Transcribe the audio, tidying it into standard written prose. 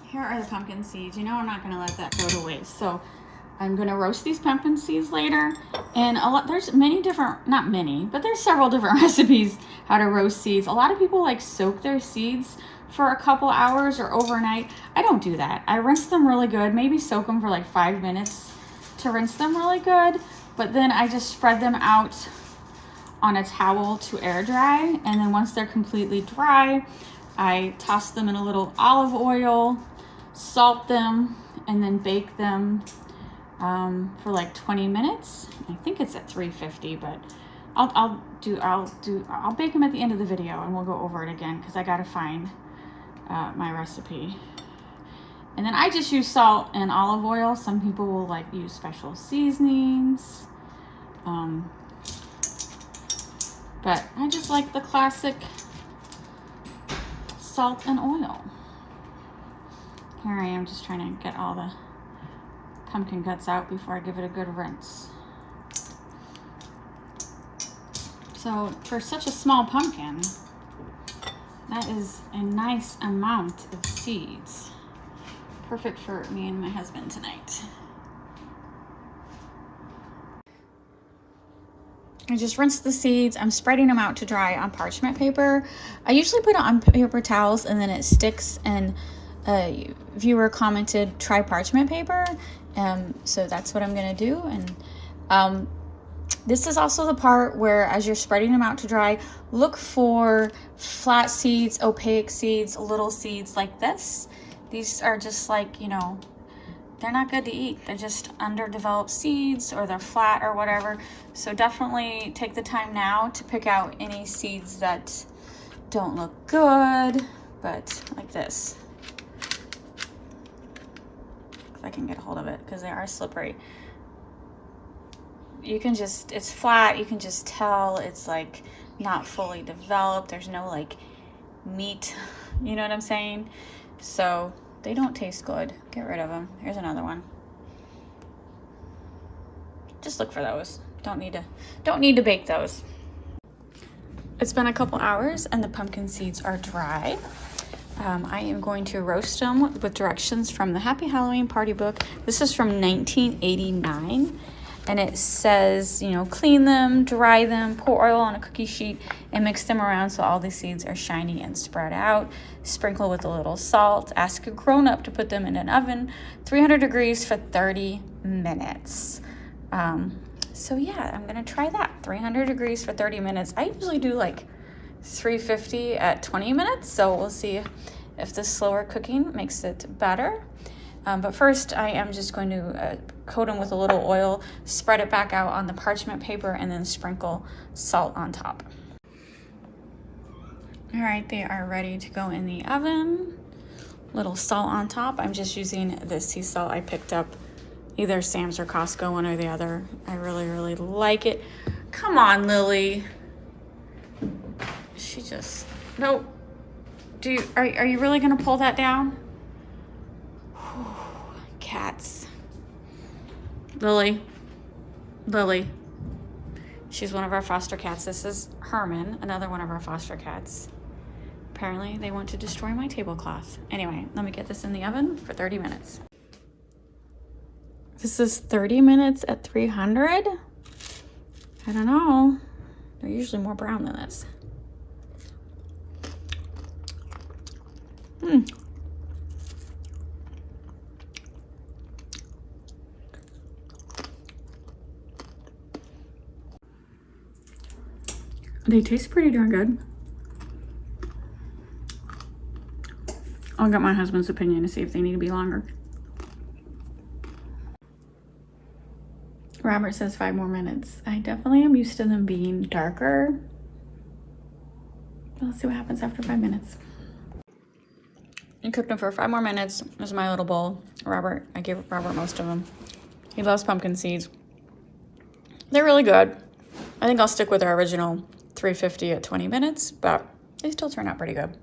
here are the pumpkin seeds. You know I'm not gonna let that go to waste. So I'm gonna roast these pumpkin seeds later. And there's many different, not many, but there's several different recipes how to roast seeds. A lot of people like soak their seeds for a couple hours or overnight. I don't do that. I rinse them really good, maybe soak them for like 5 minutes to rinse them really good. But then I just spread them out on a towel to air dry. And then once they're completely dry, I toss them in a little olive oil, salt them, and then bake them for like 20 minutes. I think it's at 350, but I'll bake them at the end of the video and we'll go over it again because I gotta find my recipe. And then I just use salt and olive oil. Some people will like use special seasonings. But I just like the classic salt and oil. Here I am just trying to get all the pumpkin guts out before I give it a good rinse. So for such a small pumpkin, that is a nice amount of seeds. Perfect for me and my husband tonight. I just rinsed the seeds. I'm spreading them out to dry on parchment paper. I usually put it on paper towels and then it sticks, and a viewer commented try parchment paper. So that's what I'm gonna do. And this is also the part where as you're spreading them out to dry, look for flat seeds, opaque seeds, little seeds like this. These are just like, you know, they're not good to eat. They're just underdeveloped seeds, or they're flat or whatever. So definitely take the time now to pick out any seeds that don't look good, but like this. If I can get a hold of it, because they are slippery. You can just, it's flat, you can just tell it's like not fully developed. There's no like meat, you know what I'm saying? So they don't taste good. Get rid of them. Here's another one. Just look for those. Don't need to bake those. It's been a couple hours and the pumpkin seeds are dry. I am going to roast them with directions from the Happy Halloween Party book. This is from 1989. And it says, you know, clean them, dry them, pour oil on a cookie sheet, and mix them around so all the seeds are shiny and spread out. Sprinkle with a little salt. Ask a grown-up to put them in an oven, 300 degrees for 30 minutes. So yeah, I'm gonna try that. 300 degrees for 30 minutes. I usually do like 350 at 20 minutes, so we'll see if the slower cooking makes it better. But first I am just going to coat them with a little oil, spread it back out on the parchment paper, and then sprinkle salt on top. All right, they are ready to go in the oven. Little salt on top. I'm just using this sea salt I picked up, either Sam's or Costco, one or the other. I really, really like it. Come on, Lily. She just, nope. Are you really gonna pull that down? Cats. Lily. She's one of our foster cats. This is Herman, another one of our foster cats. Apparently they want to destroy my tablecloth. Anyway, let me get this in the oven for 30 minutes. This is 30 minutes at 300. I don't know. They're usually more brown than this. They taste pretty darn good. I'll get my husband's opinion to see if they need to be longer. Robert says 5 more minutes. I definitely am used to them being darker. Let's see what happens after 5 minutes. I cooked them for 5 more minutes. This is my little bowl. I gave Robert most of them. He loves pumpkin seeds. They're really good. I think I'll stick with our original 350 at 20 minutes, but they still turn out pretty good.